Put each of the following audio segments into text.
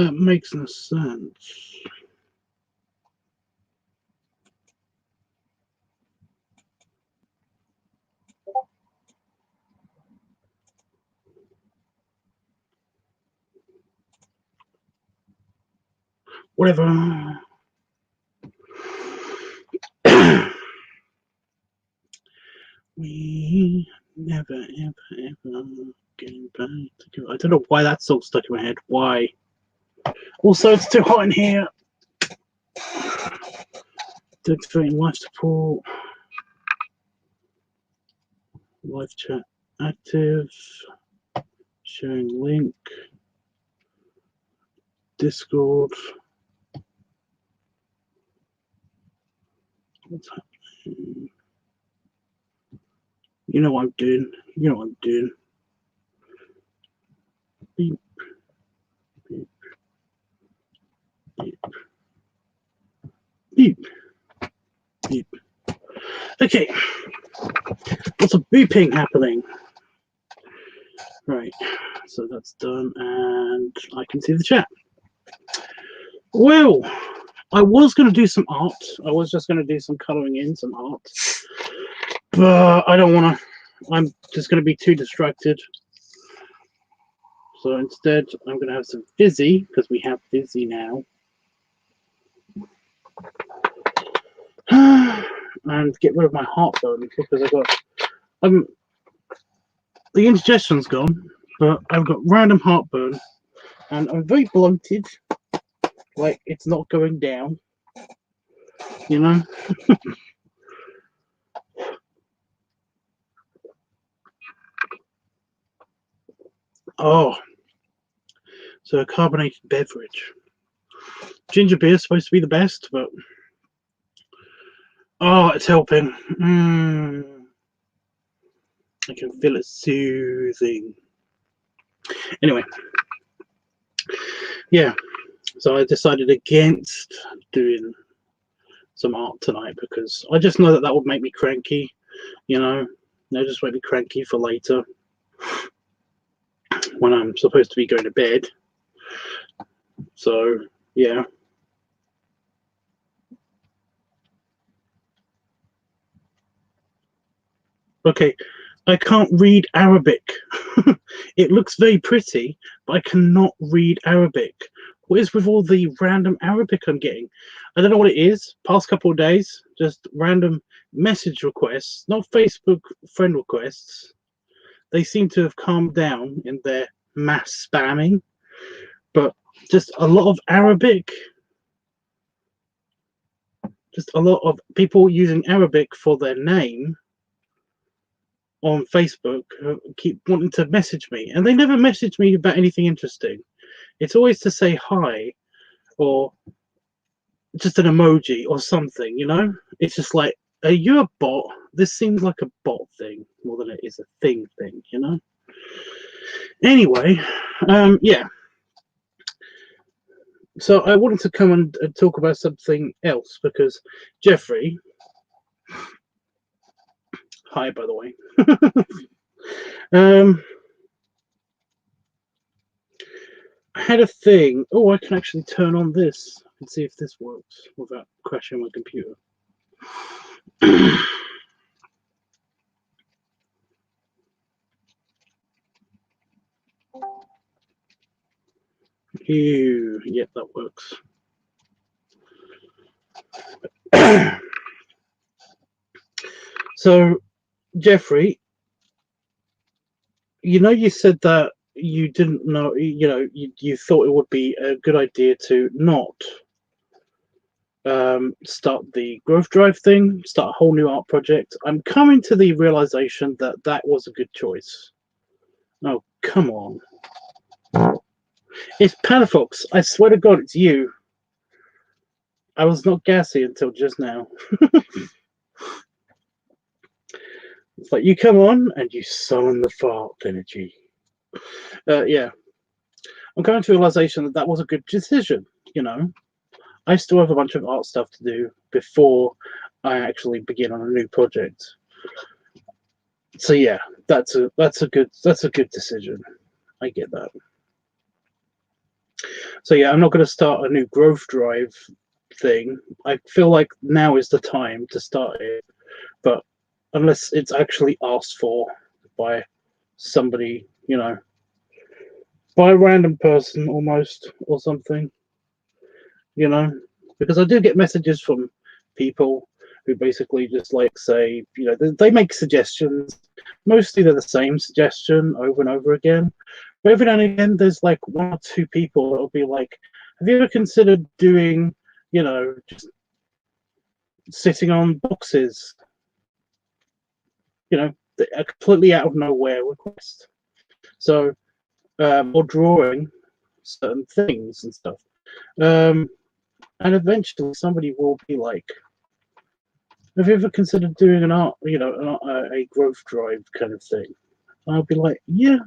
That makes no sense. Whatever. We never, ever, ever getting back together. I don't know why that's all stuck in my head. Why? Also, it's too hot in here. Activating live support. Live chat active. Sharing link. Discord. What's happening? You know what I'm doing. You know what I'm doing. Beep. Beep. Beep. Beep. Beep. Okay. Lots of beeping happening. Right. So that's done, and I can see the chat. Well, I was going to do some art. I was just going to do some colouring in, some art. But I don't want to. I'm just going to be too distracted. So instead, I'm going to have some fizzy, because we have fizzy now. And get rid of my heartburn, because I've got... the indigestion's gone, but I've got random heartburn. And I'm very bloated. Like, it's not going down. You know? Oh. So a carbonated beverage. Ginger beer is supposed to be the best, but... Oh, it's helping. I can feel it soothing. Anyway. Yeah. So I decided against doing some art tonight because I just know that that would make me cranky, you know. It'll just make me cranky for later when I'm supposed to be going to bed. So, yeah. Okay, I can't read Arabic. It looks very pretty, but I cannot read Arabic. What is with all the random Arabic I'm getting? I don't know what it is. Past couple of days, just random message requests, not Facebook friend requests. They seem to have calmed down in their mass spamming, but just a lot of Arabic. Just a lot of people using Arabic for their name on Facebook keep wanting to message me, and they never message me about anything interesting. It's always to say hi or just an emoji or something, you know. It's just like, are you a bot? This seems like a bot thing more than it is a thing, you know. Anyway, yeah, so I wanted to come and talk about something else because Jeffrey, hi by the way. I had a thing. Oh, I can actually turn on this and see if this works without crashing my computer. Ew, yep, that works. So, Jeffrey, you know, you said that you didn't know, you know, you thought it would be a good idea to not start the growth drive thing, start a whole new art project. I'm coming to the realization that that was a good choice. Oh, come on. It's Panafox. I swear to God, it's you. I was not gassy until just now. It's like you come on and you summon the fart energy. Yeah. I'm coming to the realization that that was a good decision, you know. I still have a bunch of art stuff to do before I actually begin on a new project. So yeah, that's a good decision. I get that. So yeah, I'm not going to start a new growth drive thing. I feel like now is the time to start it, but unless it's actually asked for by somebody, you know, by a random person almost or something, you know, because I do get messages from people who basically just like say, you know, they make suggestions. Mostly they're the same suggestion over and over again. But every now and again, there's like one or two people that'll be like, have you ever considered doing, you know, just sitting on boxes? You know, a completely out of nowhere request. So, or drawing certain things and stuff. And eventually somebody will be like, have you ever considered doing an art, you know, a growth drive kind of thing? And I'll be like, yeah,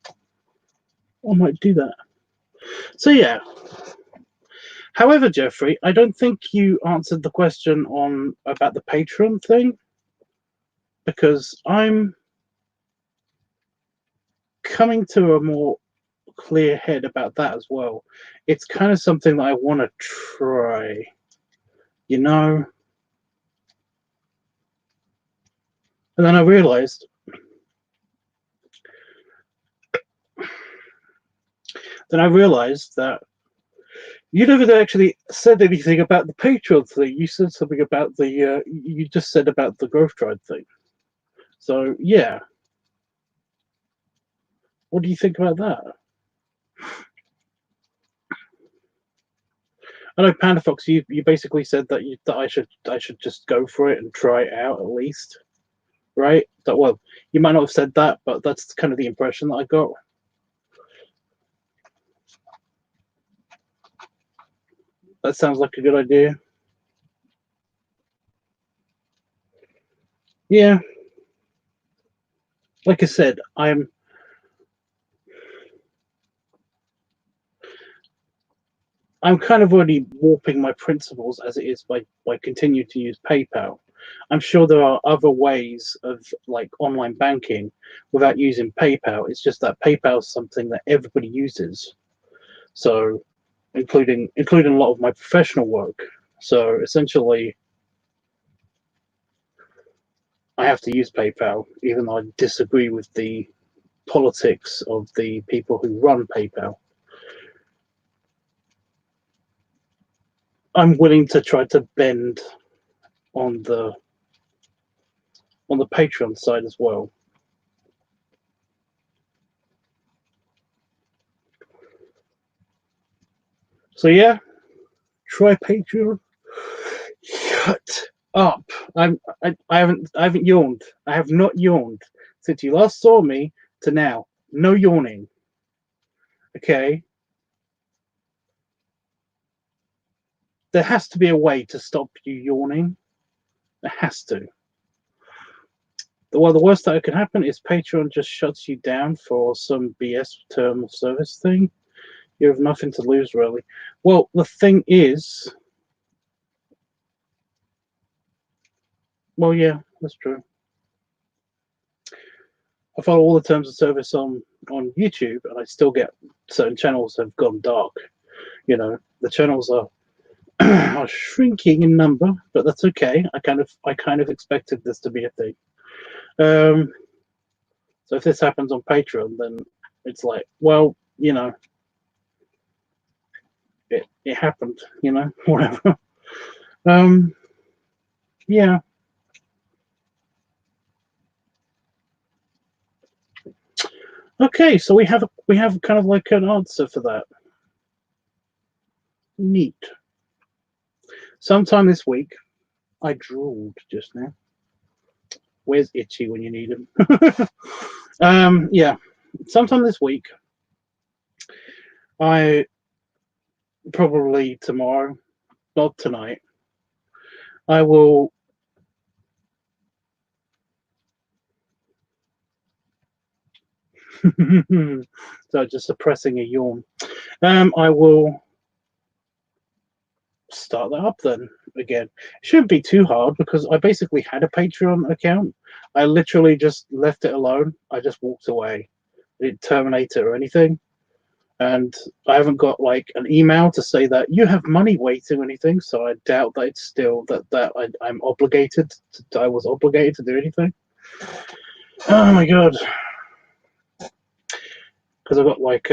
I might do that. So yeah. However, Jeffrey, I don't think you answered the question on about the Patreon thing, because I'm coming to a more clear head about that as well. It's kind of something that I want to try, you know. And then I realized that you never actually said anything about the Patreon thing. You said something about the you just said about the growth drive thing. So yeah, what do you think about that? I know Panda Fox, you basically said that that I should just go for it and try it out at least, right? That, well, you might not have said that, but that's kind of the impression that I got. That sounds like a good idea. Yeah, like I said, I'm kind of already warping my principles as it is by continuing to use PayPal. I'm sure there are other ways of like online banking without using PayPal. It's just that PayPal is something that everybody uses. So including a lot of my professional work. So essentially I have to use PayPal, even though I disagree with the politics of the people who run PayPal. I'm willing to try to bend on the Patreon side as well. So yeah, try Patreon. Shut up! I haven't yawned. I have not yawned since you last saw me to now. No yawning. Okay. There has to be a way to stop you yawning. There has to. Well, the worst that could happen is Patreon just shuts you down for some BS term of service thing. You have nothing to lose, really. Well, the thing is, well, yeah, that's true. I follow all the terms of service on YouTube, and I still get certain channels have gone dark. You know, the channels are are shrinking in number, but that's okay. I kind of expected this to be a thing. So if this happens on Patreon, then it's like, well, you know, it happened, you know, whatever. Um, yeah. Okay, so we have kind of like an answer for that. Neat. Sometime this week, I drooled just now. Where's Itchy when you need him? Yeah. Sometime this week, I probably tomorrow, not tonight, I will so just suppressing a yawn. I will start that up then again. It shouldn't be too hard because I basically had a Patreon account. I literally just left it alone. I just walked away. I didn't terminate it or anything. and I haven't got like an email to say that you have money waiting or anything. So I doubt that it's still that I'm obligated. I was obligated to do anything. Oh my god! Because I got like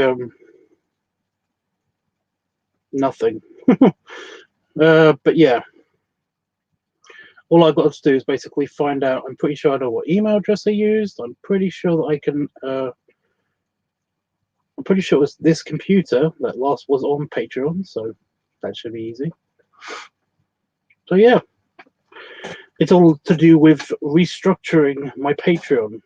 nothing. But yeah, all I've got to do is basically find out. I'm pretty sure I know what email address I used. I'm pretty sure that I can. I'm pretty sure it was this computer that last was on Patreon, so that should be easy. So yeah, it's all to do with restructuring my Patreon.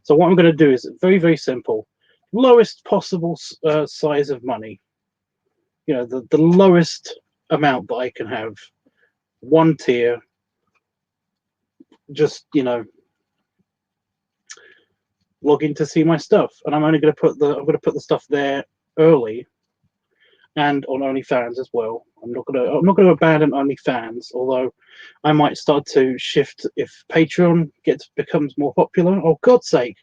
So what I'm going to do is very, very simple. Lowest possible size of money. You know, the lowest amount that I can have. One tier. Just, you know, log in to see my stuff. And I'm only going to put the stuff there early and on OnlyFans as well. I'm not gonna abandon OnlyFans, although I might start to shift if Patreon becomes more popular. Oh God's sake.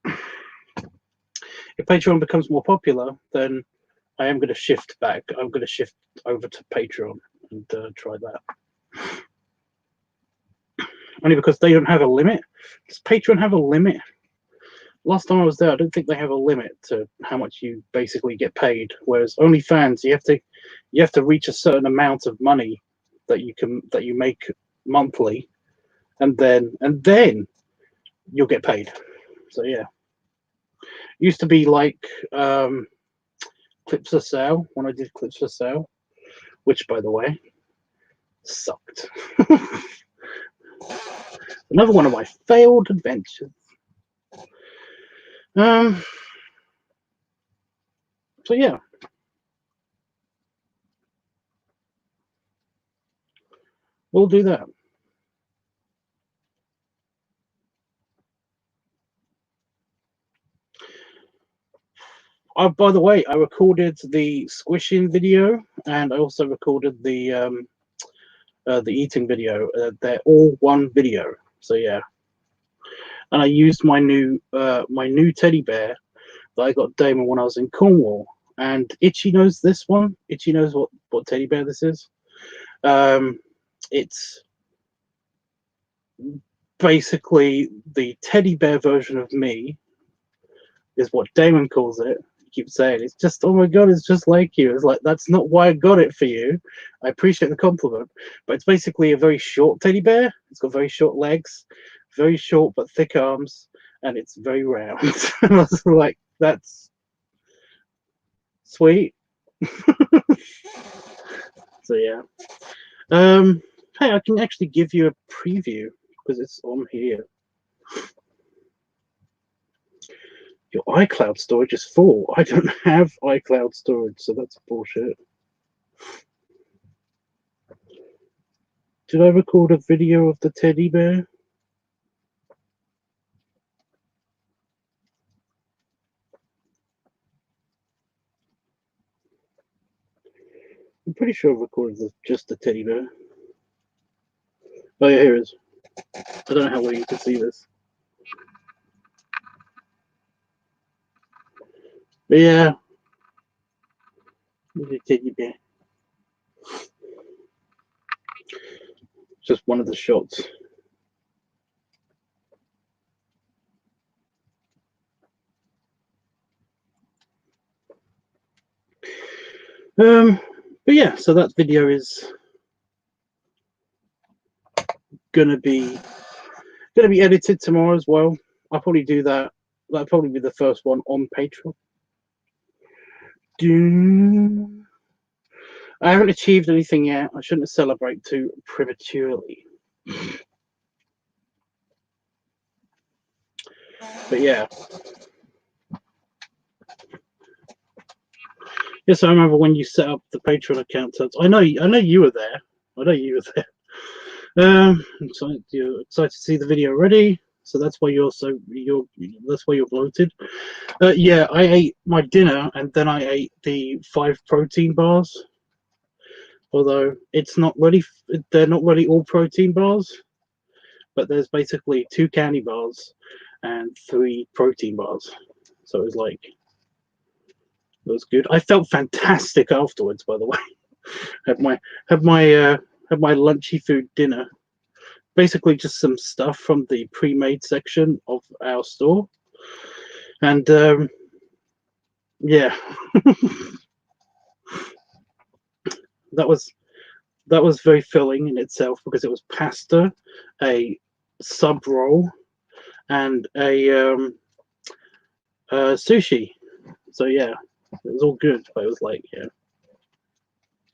If Patreon becomes more popular, then I am going to shift back. I'm going to shift over to Patreon and try that. Only because they don't have a limit. Does Patreon have a limit? Last time I was there, I don't think they have a limit to how much you basically get paid. Whereas OnlyFans, you have to reach a certain amount of money that you make monthly, and then you'll get paid. So yeah. Used to be like clips for sale when I did clips for sale, which by the way sucked. Another one of my failed adventures. So yeah, we'll do that. By the way, I recorded the squishing video, and I also recorded the eating video. They're all one video. So yeah, and I used my new teddy bear that I got Damon when I was in Cornwall. And Itchy knows this one. Itchy knows what teddy bear this is. It's basically the teddy bear version of me, is what Damon calls it. He keeps saying it's just, oh my god, it's just like you. It's like, that's not why I got it for you. I appreciate the compliment, but it's basically a very short teddy bear. It's got very short legs, very short but thick arms, and it's very round. And I was like, that's sweet. So yeah. Hey, I can actually give you a preview because it's on here. Your iCloud storage is full. I don't have iCloud storage, so that's bullshit. Did I record a video of the teddy bear? I'm pretty sure I recorded just the teddy bear. Oh yeah, here it is. I don't know how well you can see this. But yeah, the teddy bear. Just one of the shots. But yeah, so that video is gonna be edited tomorrow as well. I'll probably do that. That'll probably be the first one on Patreon. I haven't achieved anything yet. I shouldn't celebrate too prematurely. But yeah. Yes, I remember when you set up the Patreon account. I know you were there. I know you were there. So you're excited to see the video already. So that's why that's why you're bloated. Yeah, I ate my dinner and then I ate the 5 protein bars. Although they're not really all protein bars, but there's basically 2 candy bars and 3 protein bars. So it's like It was good. I felt fantastic afterwards, by the way. had my had my had my lunchy food dinner. Basically, just some stuff from the pre-made section of our store, and yeah, that was very filling in itself because it was pasta, a sub roll, and a sushi. So yeah, it was all good, but it was like, yeah,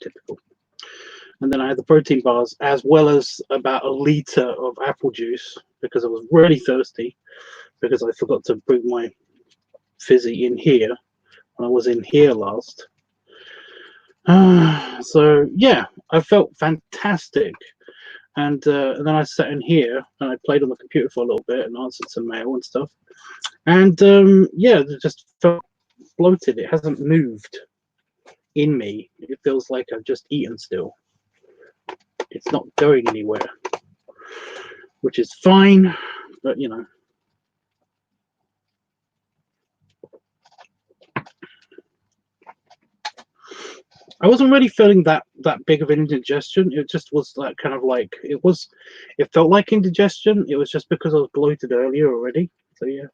typical. And then I had the protein bars as well as about a liter of apple juice because I was really thirsty because I forgot to bring my fizzy in here when I was in here last. So yeah, I felt fantastic. And then I sat in here and I played on the computer for a little bit and answered some mail and stuff. And yeah, it just felt bloated. It hasn't moved in me. It feels like I've just eaten still. It's not going anywhere, which is fine, but you know. I wasn't really feeling that big of an indigestion. It just was like kind of like it felt like indigestion. It was just because I was bloated earlier already. So yeah.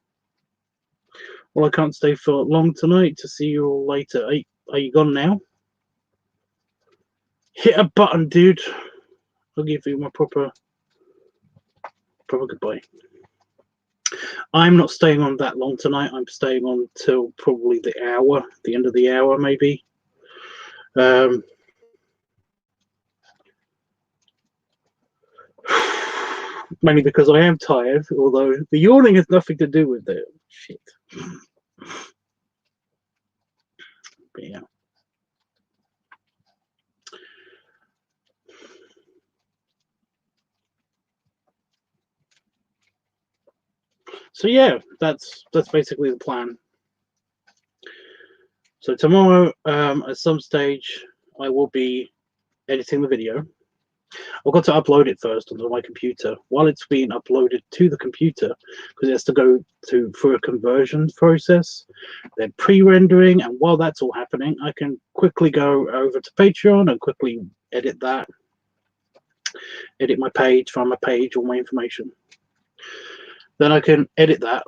Well, I can't stay for long tonight. To see you all later. Are you gone now? Hit a button, dude. I'll give you my proper goodbye. I'm not staying on that long tonight. I'm staying on till probably the end of the hour, maybe. Mainly because I am tired, although the yawning has nothing to do with it. Shit. But yeah. So yeah, that's basically the plan. So tomorrow, at some stage, I will be editing the video. I've got to upload it first onto my computer. While it's being uploaded to the computer, because it has to go through a conversion process, they're pre-rendering, and while that's all happening, I can quickly go over to Patreon and quickly edit that. Edit my page, find my page, all my information. Then I can edit that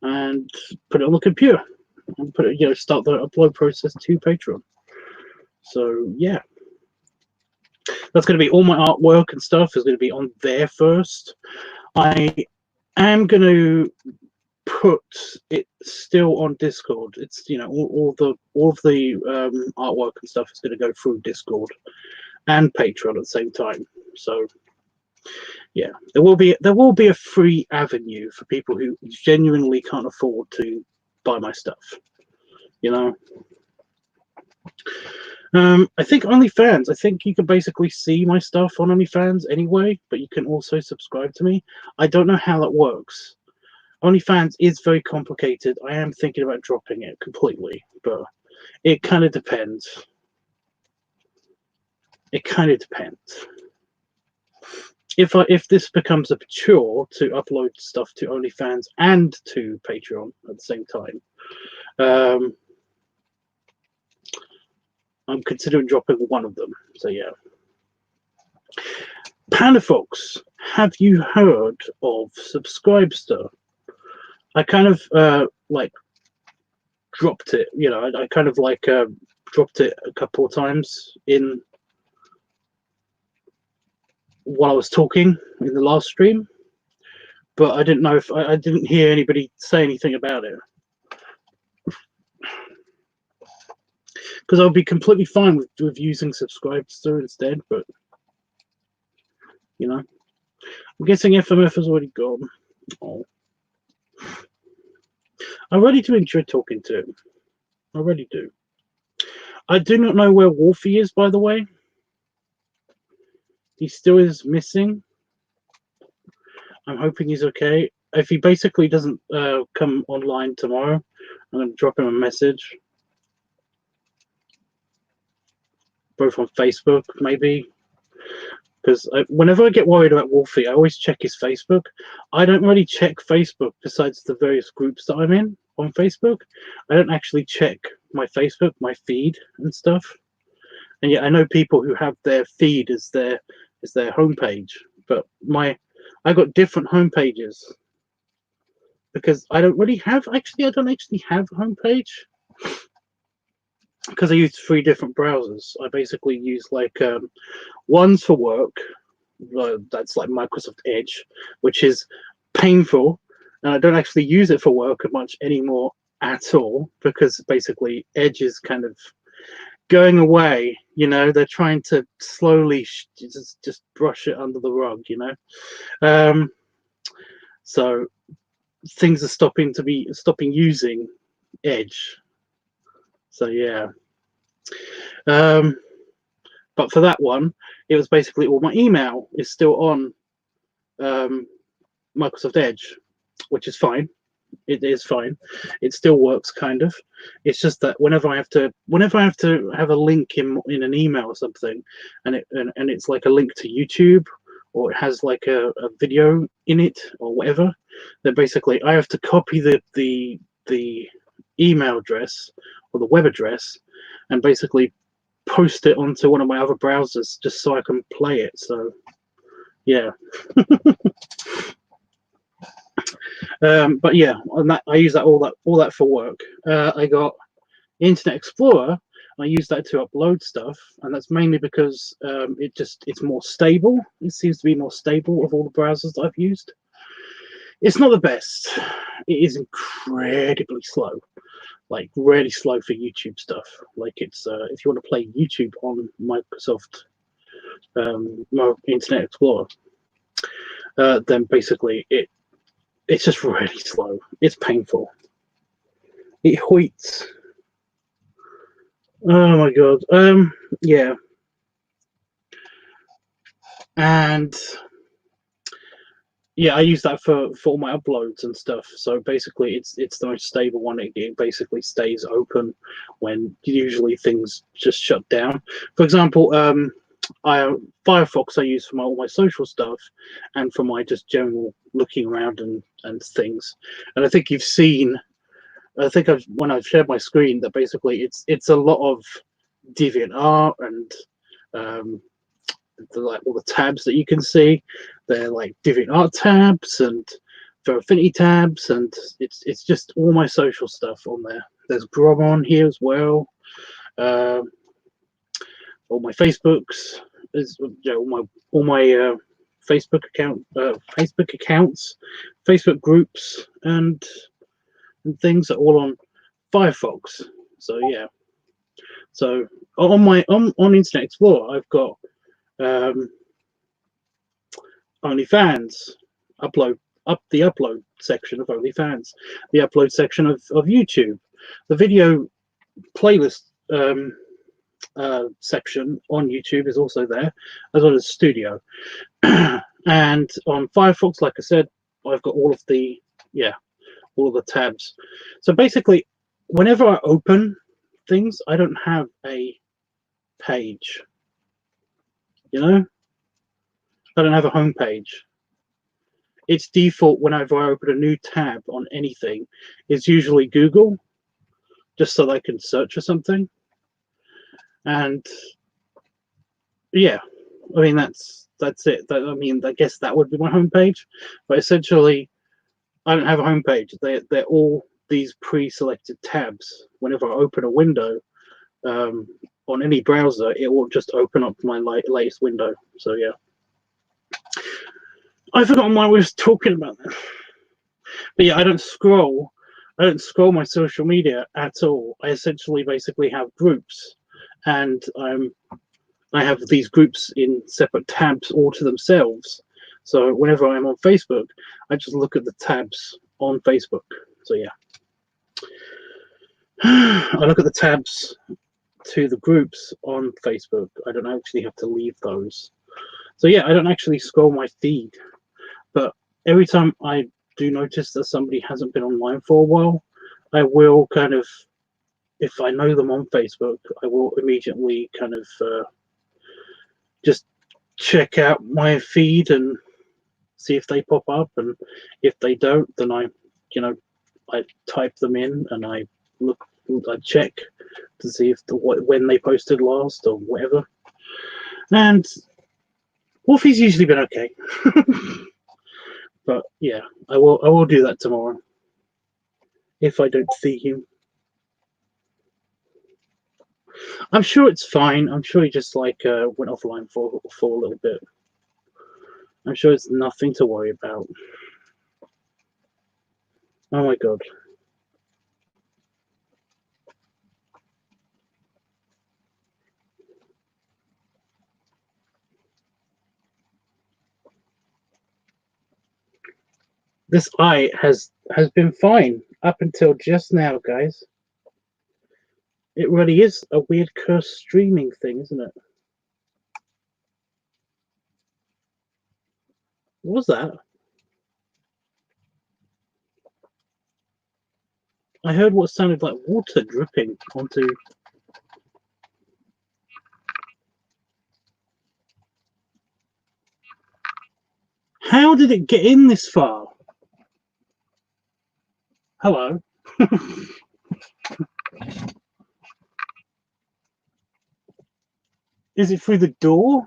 and put it on the computer and put it, start the upload process to Patreon. So yeah, that's going to be all my artwork and stuff is going to be on there first. I am going to put it still on Discord. It's all of the artwork and stuff is going to go through Discord and Patreon at the same time. So yeah, there will be a free avenue for people who genuinely can't afford to buy my stuff. I think OnlyFans. I think you can basically see my stuff on OnlyFans anyway, but you can also subscribe to me. I don't know how that works. OnlyFans is very complicated. I am thinking about dropping it completely, but it kind of depends. It kind of depends. If this becomes a chore to upload stuff to OnlyFans and to Patreon at the same time, I'm considering dropping one of them. So yeah. Panda folks, have you heard of Subscribester? I kind of like dropped it. I kind of like dropped it a couple of times in while I was talking in the last stream, but I didn't know if I didn't hear anybody say anything about it. Because I would be completely fine with using Subscribester instead, but I'm guessing FMF has already gone. Oh. I really do enjoy talking to him. I really do. I do not know where Wolfie is, by the way. He still is missing. I'm hoping he's okay. If he basically doesn't come online tomorrow, I'm going to drop him a message. Both on Facebook, maybe. Because whenever I get worried about Wolfie, I always check his Facebook. I don't really check Facebook besides the various groups that I'm in. on Facebook. I don't actually check my Facebook, my feed and stuff. And yet I know people who have their feed as their homepage, but I got different homepages because I don't actually have a homepage because I use 3 different browsers. I basically use like one's for work, that's like Microsoft Edge, which is painful, and I don't actually use it for work much anymore at all because basically Edge is kind of going away. They're trying to slowly just brush it under the rug. So things are stopping using Edge. So yeah. But for that one, it was basically all my email is still on Microsoft Edge, which is fine. It is fine. It still works kind of. It's just that whenever I have to have a link in an email or something, and it's like a link to YouTube, or it has like a video in it or whatever, then basically I have to copy the email address or the web address and basically post it onto one of my other browsers just so I can play it. So yeah. But yeah, on that I use all that for work. I got Internet Explorer. I use that to upload stuff, and that's mainly because it's more stable. It seems to be more stable of all the browsers that I've used. It's not the best. It is incredibly slow, like really slow for YouTube stuff. Like it's if you want to play YouTube on Microsoft Internet Explorer, then basically it's just really slow. It's painful. It hoits. Oh my god. Yeah. And yeah, I use that for all my uploads and stuff. So basically, it's the most stable one. It basically stays open when usually things just shut down. For example, Firefox I use for all my social stuff and for my just general looking around and things. And I think you've seen. I think when I've shared my screen that basically it's a lot of DeviantArt and like all the tabs that you can see. They're like DeviantArt tabs and Affinity tabs, and it's just all my social stuff on there. There's Grom on here as well. All my Facebooks, all my Facebook accounts, Facebook groups, and things are all on Firefox. So yeah. So on Internet Explorer, I've got OnlyFans, the upload section of OnlyFans, the upload section of YouTube, the video playlist section on YouTube is also there, as well as Studio. And on Firefox, like I said, I've got all of the tabs. So basically, whenever I open things, I don't have a page. I don't have a home page. Its default whenever I open a new tab on anything is usually Google, just so that I can search for something. And yeah, I mean that's it. I guess that would be my homepage, but essentially, I don't have a homepage. They're all these pre-selected tabs. Whenever I open a window on any browser, it will just open up my latest window. So yeah, I forgot why we was talking about that. But yeah, I don't scroll my social media at all. I essentially basically have groups, and I have these groups in separate tabs all to themselves. So whenever I'm on Facebook, I just look at the tabs on Facebook. So yeah, I look at the tabs to the groups on Facebook. I don't actually have to leave those. So yeah, I don't actually scroll my feed, but every time I do notice that somebody hasn't been online for a while, I will kind of, if I know them on Facebook, I will immediately kind of just check out my feed and see if they pop up, and if they don't, then I I type them in and I check to see if when they posted last or whatever. And Wolfie's usually been okay. But yeah, I will do that tomorrow if I don't see him. I'm sure it's fine. I'm sure he just like went offline for a little bit. I'm sure it's nothing to worry about. Oh my god. This eye has been fine up until just now, guys. It really is a weird cursed streaming thing, isn't it? What was that? I heard what sounded like water dripping onto... How did it get in this far? Hello? Is it through the door?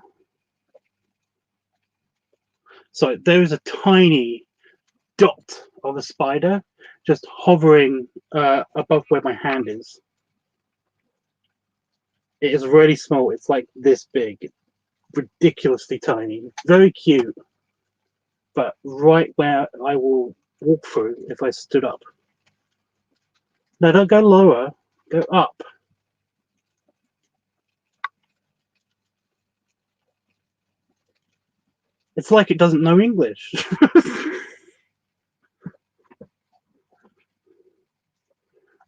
So there is a tiny dot of a spider just hovering above where my hand is. It is really small. It's like this big. It's ridiculously tiny. Very cute. But right where I will walk through if I stood up. No, don't go lower. Go up. It's like it doesn't know English.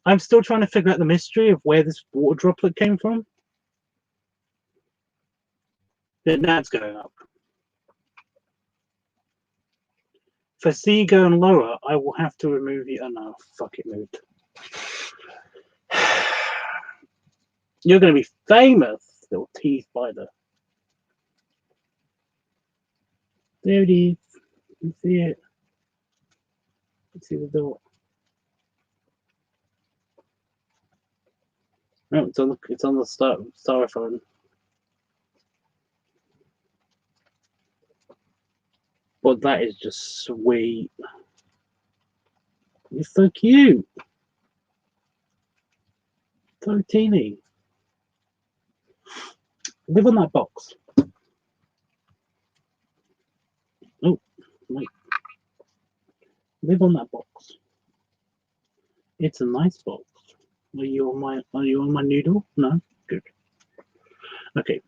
I'm still trying to figure out the mystery of where this water droplet came from. Now it's going up. If I see you going lower, I will have to remove you. Oh no, fuck it, moved. You're going to be famous, little tea spider. There it is. You see it. You see the door. No, it's on the styrofoam. But that is just sweet. It's so cute. So teeny. Live on that box. Oh, wait. Live on that box. It's a nice box. Are you on my noodle? No? Good. Okay.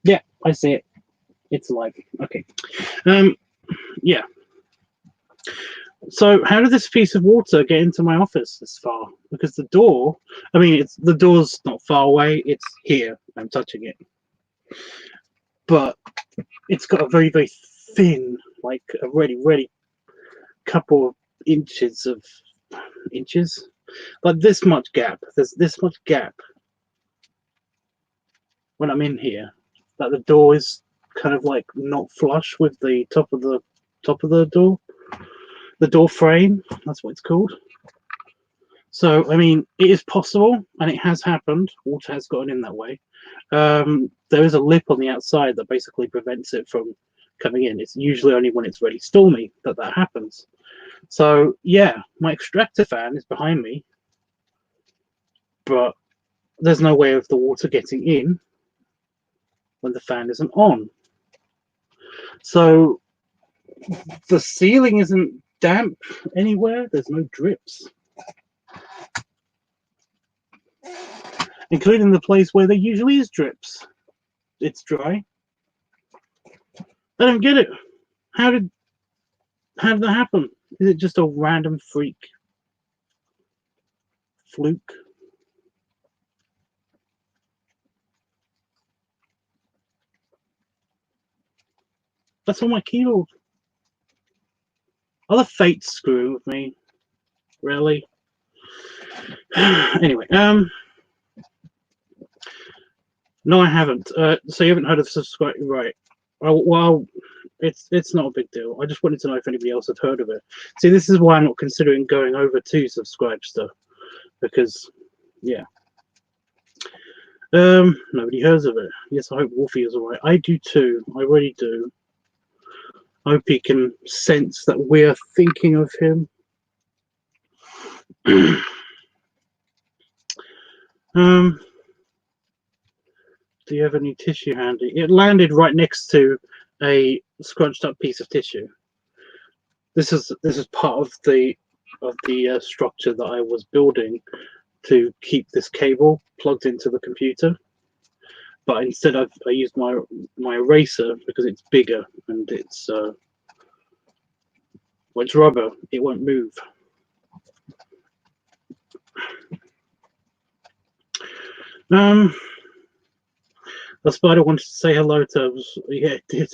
Yeah, I see it. It's alive. Okay. Yeah. So how did this piece of water get into my office this far? Because the door, I mean, the door's not far away. It's here. I'm touching it. But it's got a very, very thin, like a really couple of inches, like this much gap. There's this much gap when I'm in here. That the door is kind of like not flush with the top of the door. The door frame, that's what it's called. So, I mean, it is possible, and it has happened. Water has gotten in that way. There is a lip on the outside that basically prevents it from coming in. It's usually only when it's really stormy that happens. So, yeah, my extractor fan is behind me, but there's no way of the water getting in when the fan isn't on. So, the ceiling isn't damp anywhere. There's no drips. Including the place where there usually is drips. It's dry. I don't get it. How did that happen? Is it just a random fluke? That's on my keyboard. Are the fates screwing with me? Really? Anyway, No, I haven't. So you haven't heard of subscribe, right? Well, it's not a big deal. I just wanted to know if anybody else had heard of it. See, this is why I'm not considering going over to Subscribester, because yeah, nobody hears of it. Yes, I hope Wolfie is alright. I do too. I really do. I hope he can sense that we're thinking of him. Do you have any tissue handy? It landed right next to a scrunched up piece of tissue. This is part of the structure that I was building to keep this cable plugged into the computer. But instead, I used my eraser because it's bigger and it's well, it's rubber. It won't move. The spider wanted to say hello to us. Yeah, it did.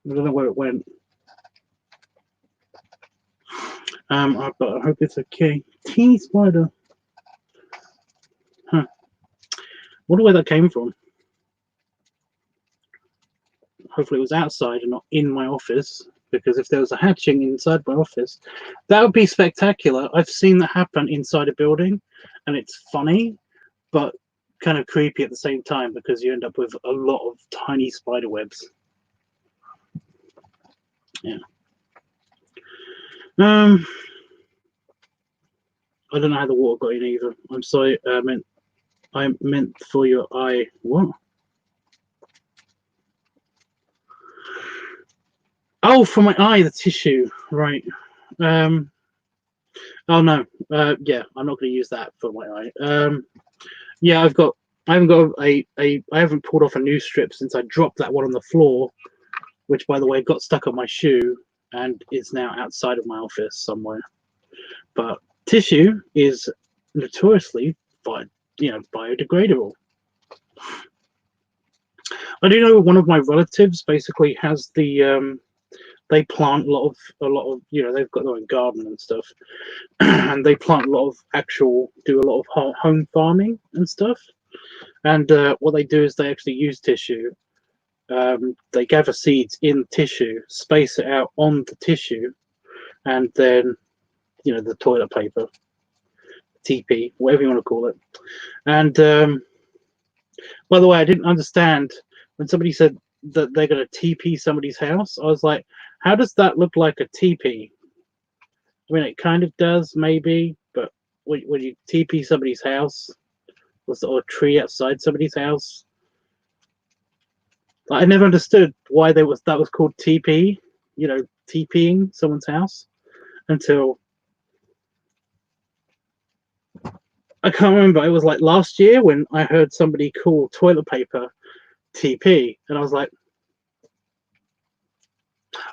I don't know where it went. But I hope it's okay. Teeny spider. Huh. Wonder where that came from. Hopefully it was outside and not in my office, because if there was a hatching inside my office, that would be spectacular. I've seen that happen inside a building, and it's funny, but kind of creepy at the same time, because you end up with a lot of tiny spider webs. Yeah. I don't know how the water got in either. I'm sorry. I meant for your eye. What? Oh, for my eye, the tissue. Right. Oh no. Yeah, I'm not going to use that for my eye. Yeah, I haven't got I haven't pulled off a new strip since I dropped that one on the floor, which by the way got stuck on my shoe and is now outside of my office somewhere. But tissue is notoriously biodegradable. I do know one of my relatives basically has the they plant a lot of they've got their own garden and stuff, and they plant a lot of do a lot of home farming and stuff. And what they do is they actually use tissue. They gather seeds in tissue, space it out on the tissue, and then the toilet paper, TP, whatever you want to call it. And by the way, I didn't understand when somebody said that they're going to TP somebody's house. I was like, how does that look like a TP? I mean, it kind of does, maybe, but when you TP somebody's house, or a tree outside somebody's house, I never understood why that was called TP. TPing someone's house until I can't remember. It was like last year when I heard somebody call toilet paper TP, and I was like,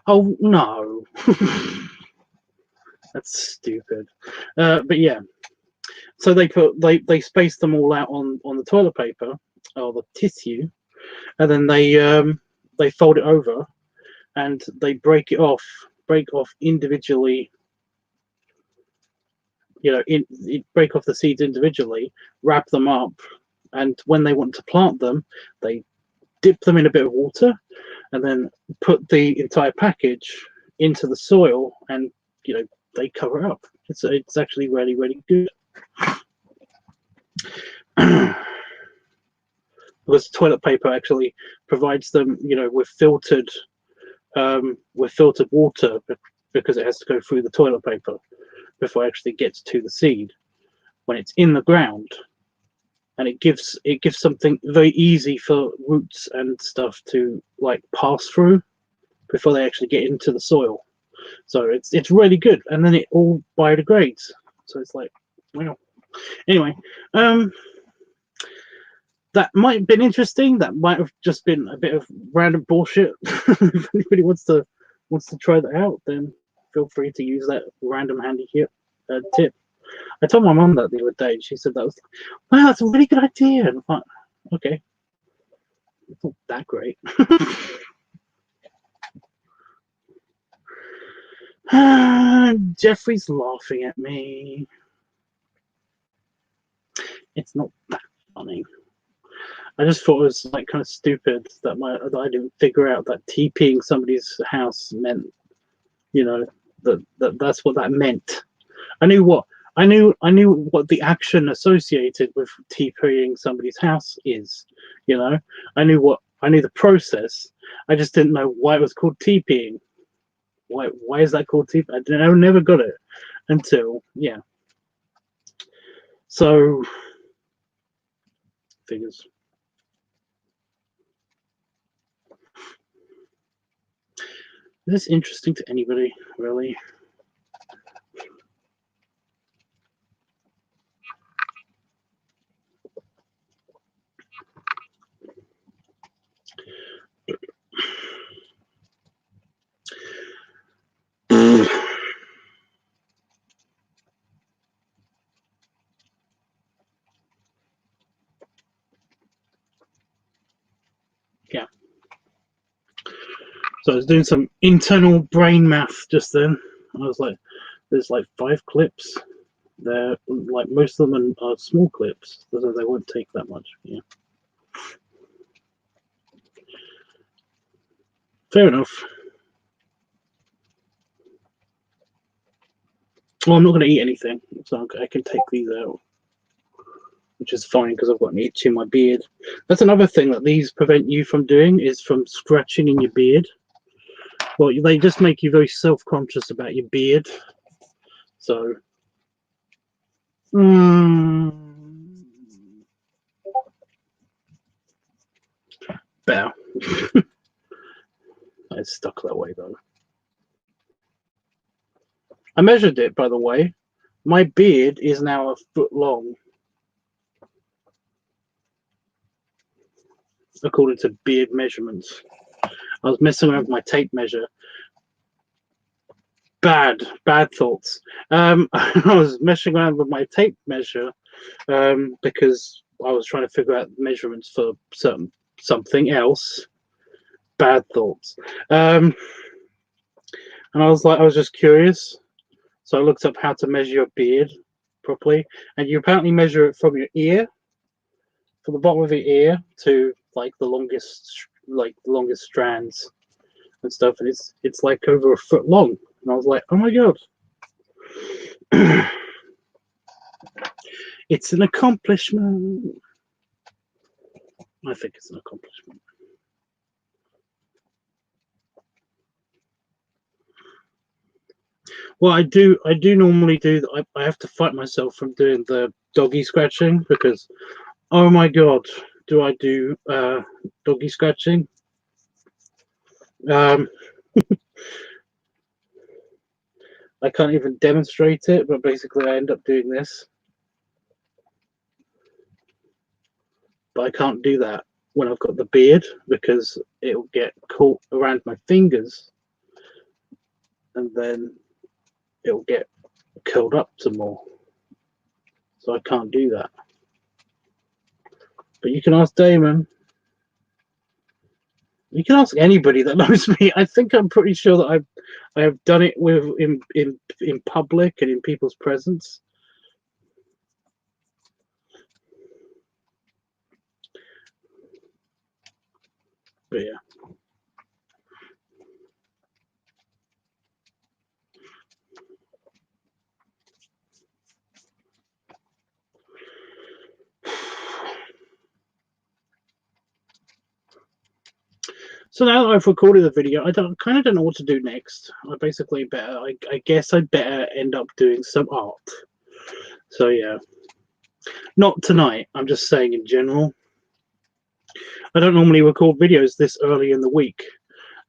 "Oh no, that's stupid." But yeah, so they space them all out on the toilet paper or the tissue, and then they fold it over and they break off individually. Break off the seeds individually, wrap them up, and when they want to plant them, they dip them in a bit of water, and then put the entire package into the soil, and they cover it up. It's actually really, really good. Because toilet paper actually provides them, with filtered water, because it has to go through the toilet paper before it actually gets to the seed when it's in the ground, and it gives something very easy for roots and stuff to pass through before they actually get into the soil. So it's really good, and then it all biodegrades. So it's like, wow. Anyway, that might have been interesting. That might have just been a bit of random bullshit. If anybody wants to try that out, then feel free to use that random handy tip. I told my mum that the other day, and she said that was, wow, that's a really good idea. And I'm like, okay, it's not that great. Jeffrey's laughing at me. It's not that funny. I just thought it was like kind of stupid that I didn't figure out that TPing somebody's house meant, you know, that's what that meant. I knew what the action associated with TPing somebody's house is. You know, I knew the process. I just didn't know why it was called TPing. Why is that called TP? I never got it until So figures. Is this interesting to anybody, really? Yeah. So I was doing some internal brain math just then. I was like, there's like 5 clips. They're like, most of them are small clips, so they won't take that much. Yeah. Fair enough. Well, I'm not going to eat anything, so I can take these out, which is fine because I've got an itch in my beard. That's another thing that these prevent you from doing, is from scratching in your beard. Well, they just make you very self-conscious about your beard. So, better. It's stuck that way though. I measured it, by the way. My beard is now 1 foot long, according to beard measurements. I was messing around with my tape measure. Bad thoughts. I was messing around with my tape measure because I was trying to figure out measurements for something else. Bad thoughts. And I was just curious, so I looked up how to measure your beard properly, and you apparently measure it from your ear, from the bottom of your ear to like the longest strands and stuff, and it's like over 1 foot long. And I was like, oh my god. It's an accomplishment. I think it's an accomplishment. Well, I do normally do that. I have to fight myself from doing the doggy scratching because, oh my god, do I do doggy scratching? I can't even demonstrate it, but basically I end up doing this. But I can't do that when I've got the beard because it'll get caught around my fingers and then it'll get curled up some more. So I can't do that. But you can ask Damon. You can ask anybody that knows me. I think I'm pretty sure that I have done it in public and in people's presence. But yeah. So now that I've recorded the video, I kind of don't know what to do next. I guess I better end up doing some art. So yeah, not tonight. I'm just saying in general. I don't normally record videos this early in the week,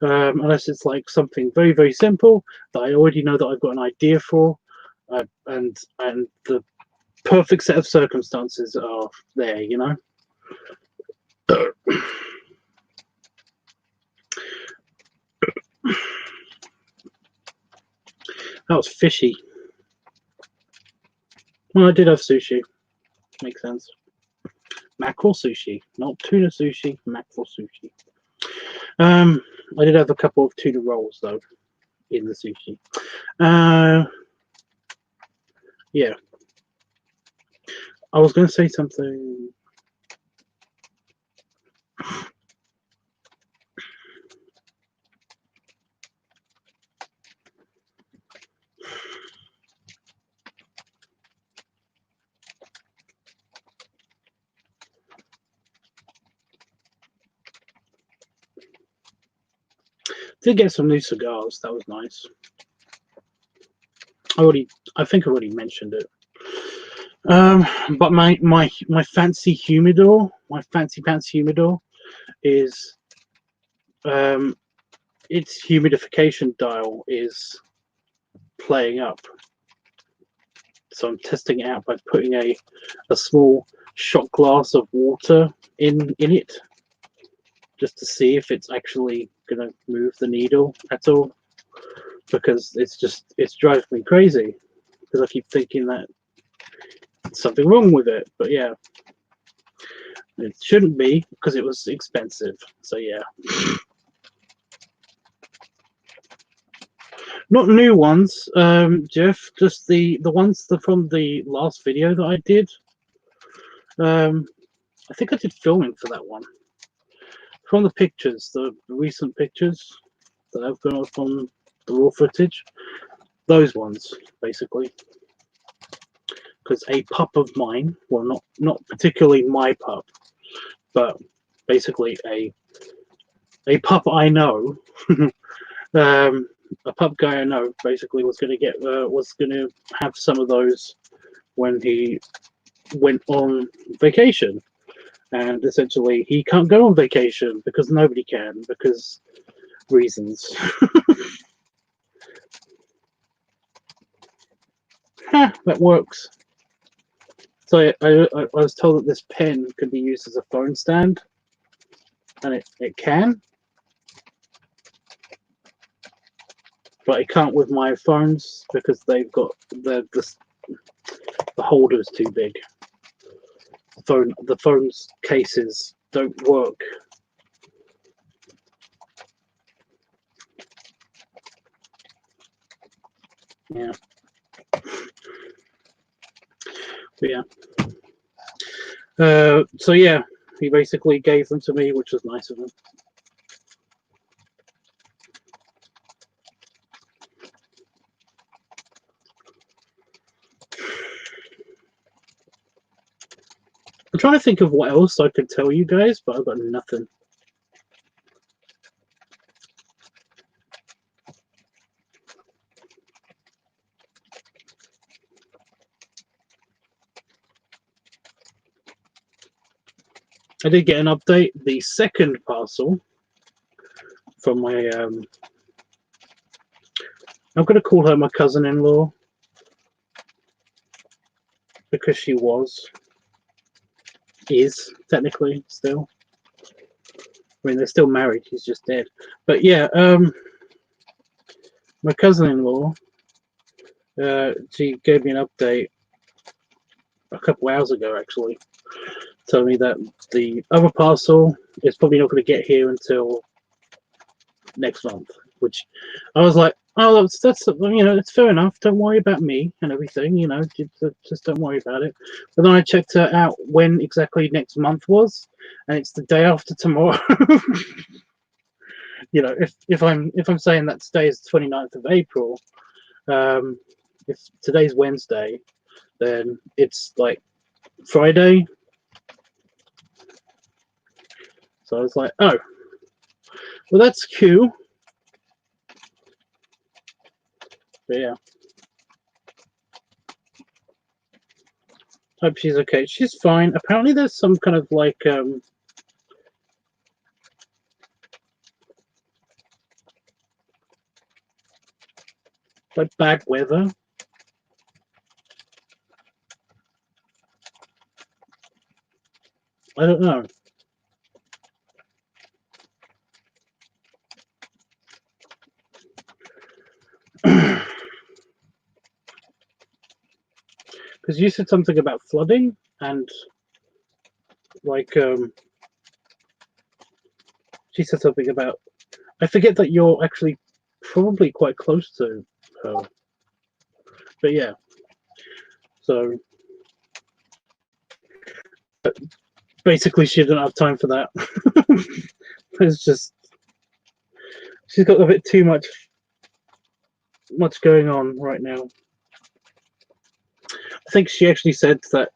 unless it's like something very, very simple that I already know that I've got an idea for, and the perfect set of circumstances are there, you know. That was fishy. Well, I did have sushi. Makes sense. Mackerel sushi, not tuna sushi. Mackerel sushi. I did have a couple of tuna rolls though in the sushi. Yeah. I was going to say something. Did get some new cigars. That was nice. I think I already mentioned it. But my fancy humidor, my fancy pants humidor, is its humidification dial is playing up. So I'm testing it out by putting a small shot glass of water in it, just to see if it's actually gonna move the needle at all, because it's driving me crazy, because I keep thinking that there's something wrong with it. But yeah, it shouldn't be, because it was expensive. So yeah. Not new ones, Jeff, just the ones from the last video that I did. I think I did filming for that one. From the pictures, the recent pictures that I've got up on the raw footage, those ones, basically. Because a pup of mine, well, not particularly my pup, but basically a pup I know, a pup guy I know, basically was going to have some of those when he went on vacation. And essentially he can't go on vacation because nobody can, because reasons. That works. So I was told that this pen could be used as a phone stand, and it can, but it can't with my phones because they've got the holder is too big. The phone's cases don't work. Yeah. But yeah. So yeah, he basically gave them to me, which was nice of him. I'm trying to think of what else I could tell you guys, but I've got nothing. I did get an update. The second parcel from my I'm going to call her my cousin-in-law, because she is technically still. I mean, they're still married. He's just dead. But yeah, my cousin-in-law, she gave me an update a couple hours ago, actually, telling me that the other parcel is probably not going to get here until next month. Which I was like, oh, that's it's fair enough. Don't worry about me and everything. Just don't worry about it. But then I checked out when exactly next month was, and it's the day after tomorrow. If I'm saying that today is the 29th of April, if today's Wednesday, then it's like Friday. So I was like, oh, well, that's cool. But yeah, hope she's okay. She's fine. Apparently, there's some kind of like bad weather. I don't know. Because you said something about flooding, and like she said something about, I forget that you're actually probably quite close to her. But yeah, so basically she didn't have time for that. It's just she's got a bit too much going on right now. I think she actually said that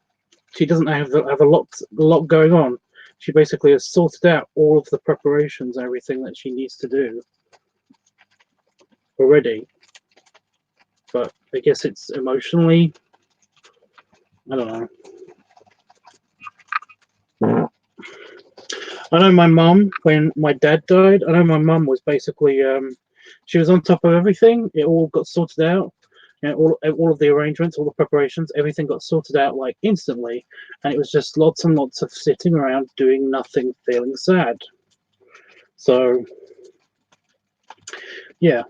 she doesn't have a lot going on. She basically has sorted out all of the preparations and everything that she needs to do already. But I guess it's emotionally, I don't know. I know my mum, when my dad died, I know my mum was basically, she was on top of everything. It all got sorted out. You know, all of the arrangements, all the preparations, everything got sorted out like instantly. And it was just lots and lots of sitting around doing nothing, feeling sad. So, yeah,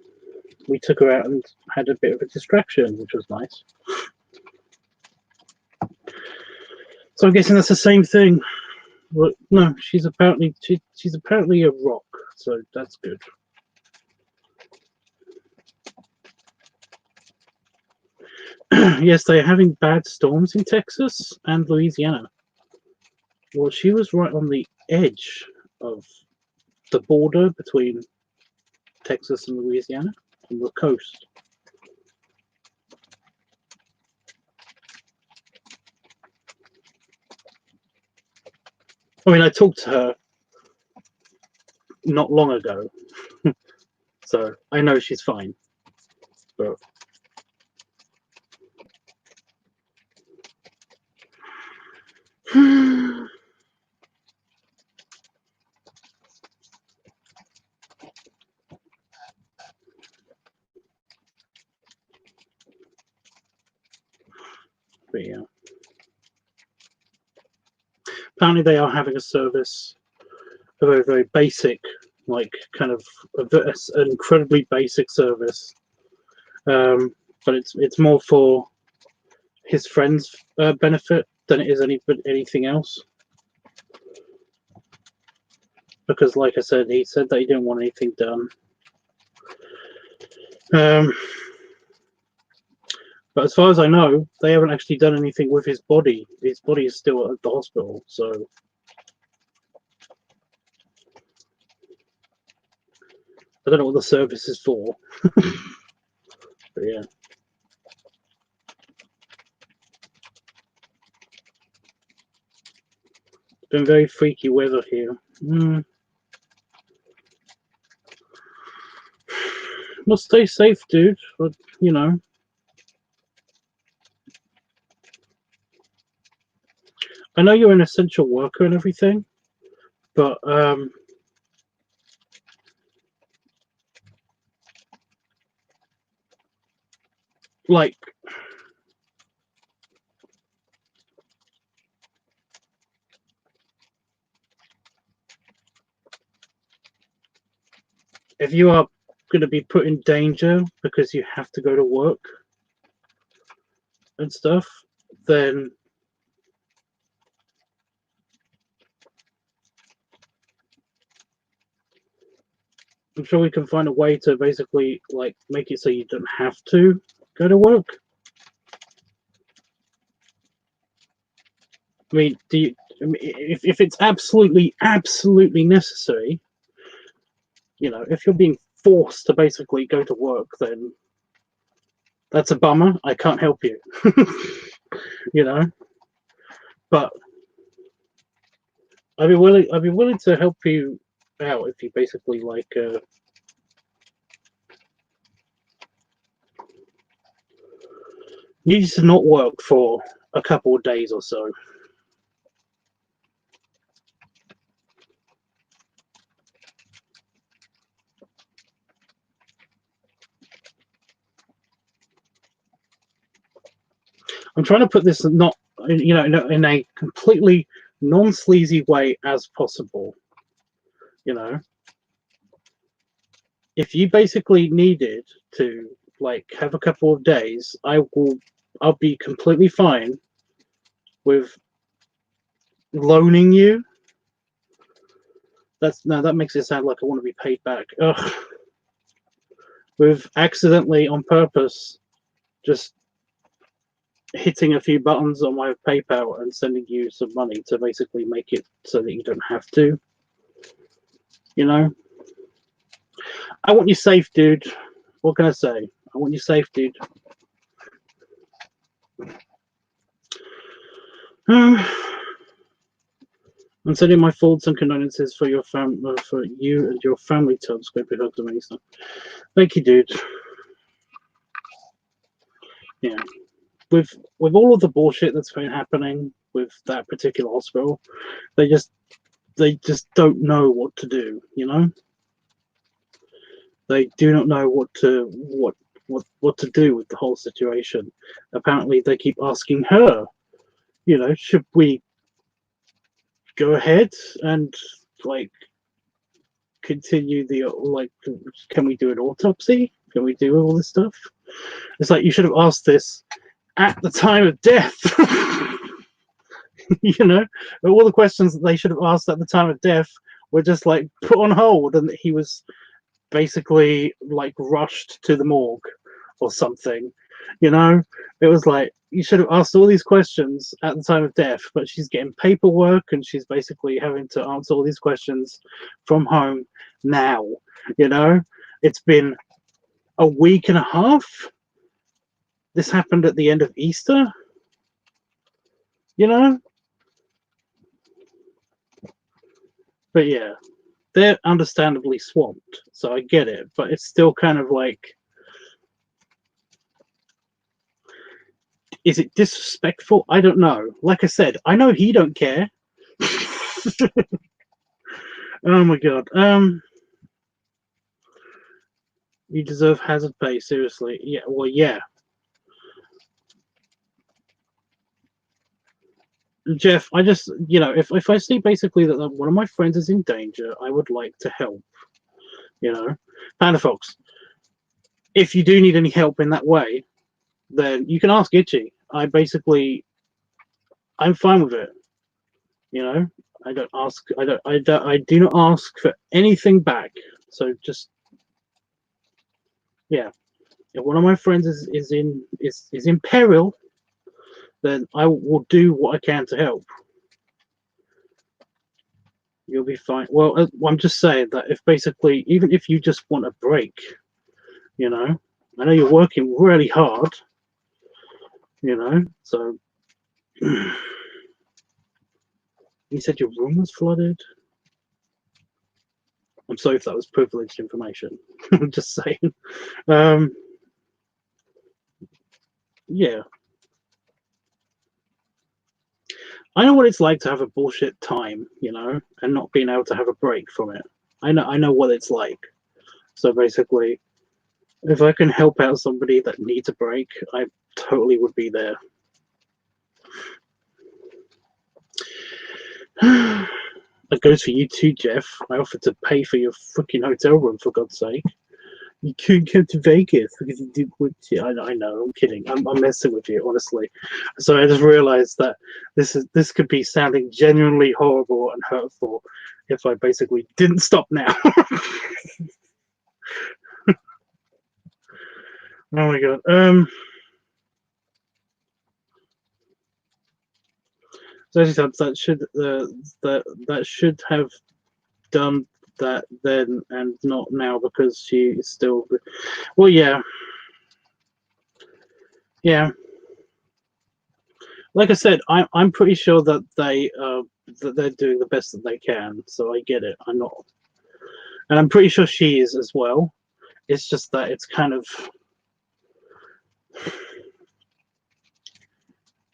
we took her out and had a bit of a distraction, which was nice. So I'm guessing that's the same thing. Well, no, she's apparently a rock, so that's good. Yes, they're having bad storms in Texas and Louisiana. Well, she was right on the edge of the border between Texas and Louisiana on the coast. I mean, I talked to her not long ago, so I know she's fine. But yeah. Apparently they are having a service, a very, very basic, like kind of an incredibly basic service. But it's more for his friend's benefit than it is anything else. Because, like I said, he said that he didn't want anything done. But as far as I know, they haven't actually done anything with his body. His body is still at the hospital, so I don't know what the service is for. But yeah. It's been very freaky weather here. Well, stay safe, dude. But, you know. I know you're an essential worker and everything, but like, if you are going to be put in danger because you have to go to work and stuff, then I'm sure we can find a way to basically like make it so you don't have to go to work. I mean, if it's absolutely necessary, you know, if you're being forced to basically go to work, then that's a bummer. I can't help you. You know, but I'd be willing to help you out if you basically like need to not work for a couple of days or so. I'm trying to put this not, you know, in a completely non-sleazy way as possible. You know, if you basically needed to like have a couple of days, I'll be completely fine with loaning you. That makes it sound like I want to be paid back. Ugh. With accidentally on purpose just hitting a few buttons on my PayPal and sending you some money to basically make it so that you don't have to. You know, I want you safe, dude. What can I say? I want you safe, dude. I'm sending my thoughts and condolences for your for you and your family, Tubbs. Thank you, dude. Yeah, with all of the bullshit that's been happening with that particular hospital, they just don't know what to do. You know, they do not know what to do with the whole situation. Apparently, they keep asking her, you know, should we go ahead and like continue the like? Can we do an autopsy? Can we do all this stuff? It's like you should have asked this at the time of death. You know, all the questions that they should have asked at the time of death were just like put on hold, and he was basically like rushed to the morgue or something. You know, it was like you should have asked all these questions at the time of death, but she's getting paperwork and she's basically having to answer all these questions from home now. You know, it's been a week and a half. This happened at the end of Easter. You know, but yeah, they're understandably swamped, so I get it, but it's still kind of like, is it disrespectful? I don't know. Like I said, I know he don't care. Oh my god. You deserve hazard pay, seriously. Yeah, well, yeah. Jeff, I just, you know, if I see basically that one of my friends is in danger, I would like to help. You know, Panda Fox, if you do need any help in that way, then you can ask Itchy. I'm fine with it. You know, I don't ask. I do not ask for anything back. So just, yeah. If one of my friends is in peril, then I will do what I can to help. You'll be fine. Well, I'm just saying that if basically, even if you just want a break, you know, I know you're working really hard, you know, so you said your room was flooded. I'm sorry if that was privileged information. I'm just saying. Yeah. I know what it's like to have a bullshit time, you know, and not being able to have a break from it. I know what it's like. So basically, if I can help out somebody that needs a break, I totally would be there. That goes for you too, Jeff. I offered to pay for your freaking hotel room, for God's sake. You couldn't come to Vegas because you did what you... I know, I'm kidding. I'm messing with you, honestly. So I just realized that this could be sounding genuinely horrible and hurtful if I basically didn't stop now. Oh my god. So that should have done that then and not now because she is still. Well, yeah. Like I said, I'm pretty sure that they're doing the best that they can. So I get it. I'm not, and I'm pretty sure she is as well. It's just that it's kind of.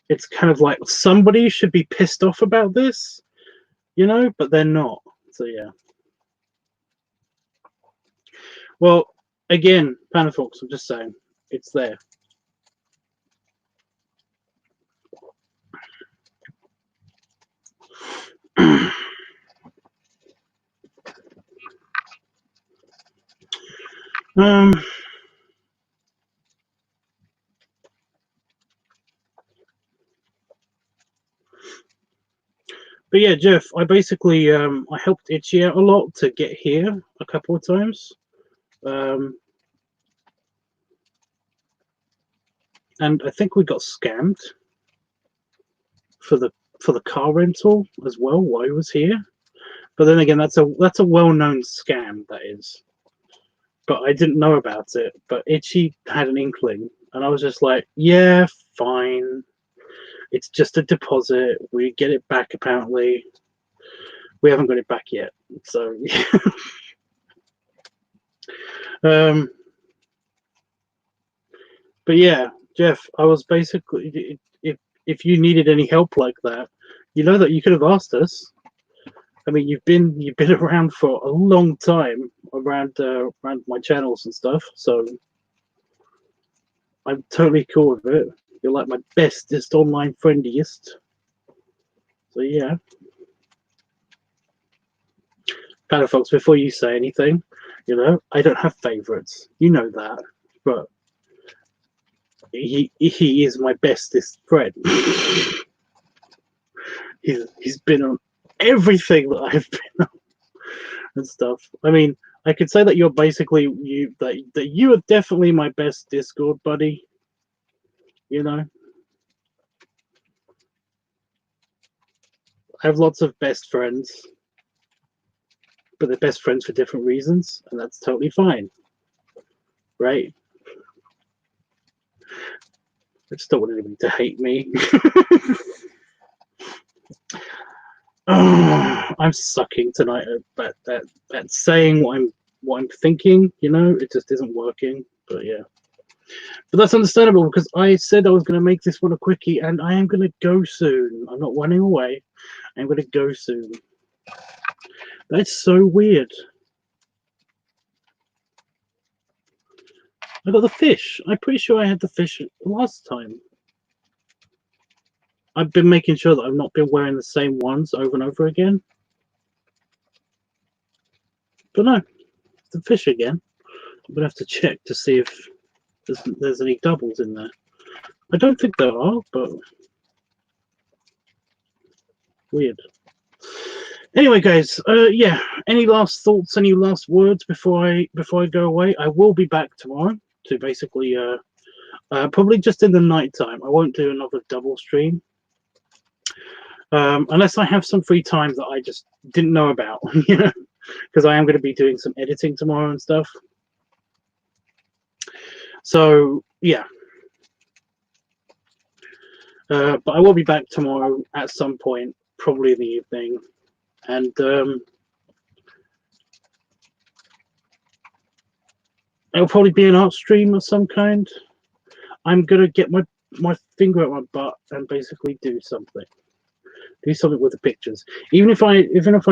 It's kind of like somebody should be pissed off about this, you know, but they're not. So yeah. Well, again, Panafox, I'm just saying, it's there. But yeah, Jeff, I basically I helped Itchy out a lot to get here a couple of times. and I think we got scammed for the car rental as well while he was here. But then again, that's a well-known scam, that is. But I didn't know about it. But Itchy had an inkling, and I was just like, yeah, fine. It's just a deposit. We get it back. Apparently, we haven't got it back yet. So, but yeah, Jeff, I was basically, if you needed any help like that, you know that you could have asked us. I mean, you've been around for a long time around my channels and stuff, so I'm totally cool with it. You're like my bestest online friendiest. So yeah. Palafox, before you say anything, you know, I don't have favorites. You know that. But he is my bestest friend. he's been on everything that I've been on and stuff. I mean, I could say that you're basically that you are definitely my best Discord buddy. You know, I have lots of best friends, but they're best friends for different reasons, and that's totally fine, right? I just don't want anybody to hate me. I'm sucking tonight at saying what I'm thinking. You know, it just isn't working. But yeah, but that's understandable because I said I was going to make this one a quickie, and I am going to go soon. I'm not running away. I'm going to go soon. That's so weird. I got the fish. I'm pretty sure I had the fish last time. I've been making sure that I've not been wearing the same ones over and over again. But no, the fish again. I'm going to have to check to see if there's any doubles in there. I don't think there are, but weird. Anyway, guys, yeah. Any last thoughts? Any last words before I go away? I will be back tomorrow to basically probably just in the night time. I won't do another double stream unless I have some free time that I just didn't know about. You know, because I am going to be doing some editing tomorrow and stuff. So yeah. But I will be back tomorrow at some point, probably in the evening, and it'll probably be an art stream of some kind. I'm gonna get my finger at my butt and basically do something with the pictures. Even if I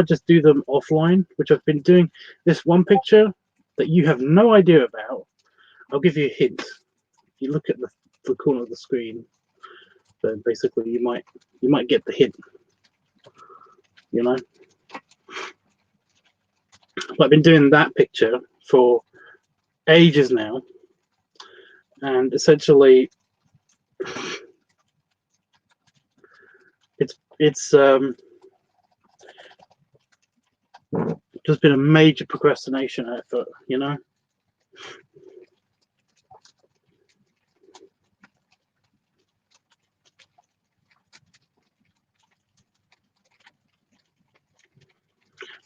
just do them offline, which I've been doing. This one picture that you have no idea about, I'll give you a hint. If you look at the corner of the screen, then basically you might get the hint. You know, but I've been doing that picture for ages now, and essentially it's just been a major procrastination effort, you know.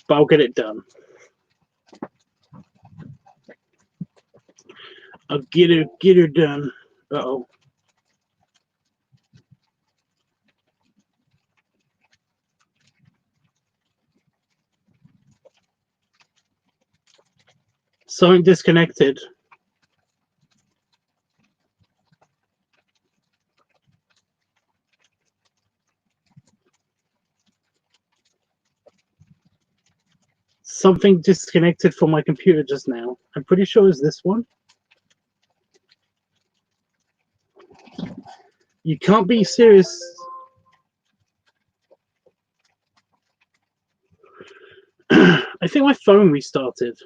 But I'll get it done. I'll get her done. Uh-oh. Something disconnected. Something disconnected from my computer just now. I'm pretty sure it's this one. You can't be serious. I think my phone restarted.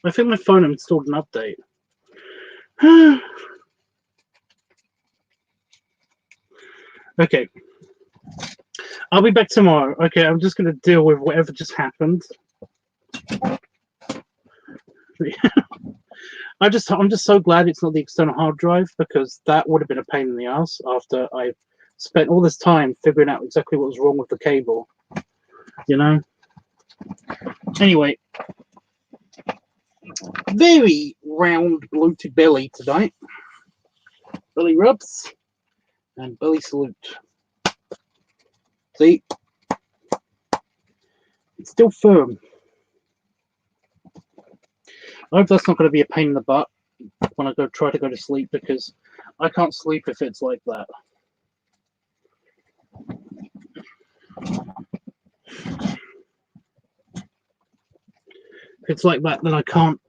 I think my phone installed an update. Okay. I'll be back tomorrow. Okay, I'm just going to deal with whatever just happened. I'm just so glad it's not the external hard drive, because that would have been a pain in the ass after I spent all this time figuring out exactly what was wrong with the cable, you know. Anyway, very round bloated belly tonight. Belly rubs and belly salute. See, it's still firm. I hope that's not going to be a pain in the butt when I try to go to sleep, because I can't sleep if it's like that. If it's like that, then I can't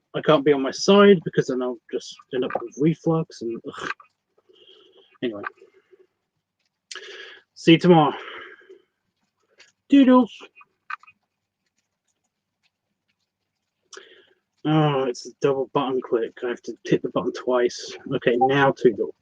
be on my side, because then I'll just end up with reflux and ugh. Anyway, see you tomorrow. Doodles. Oh, it's a double button click. I have to hit the button twice. Okay, now toodles.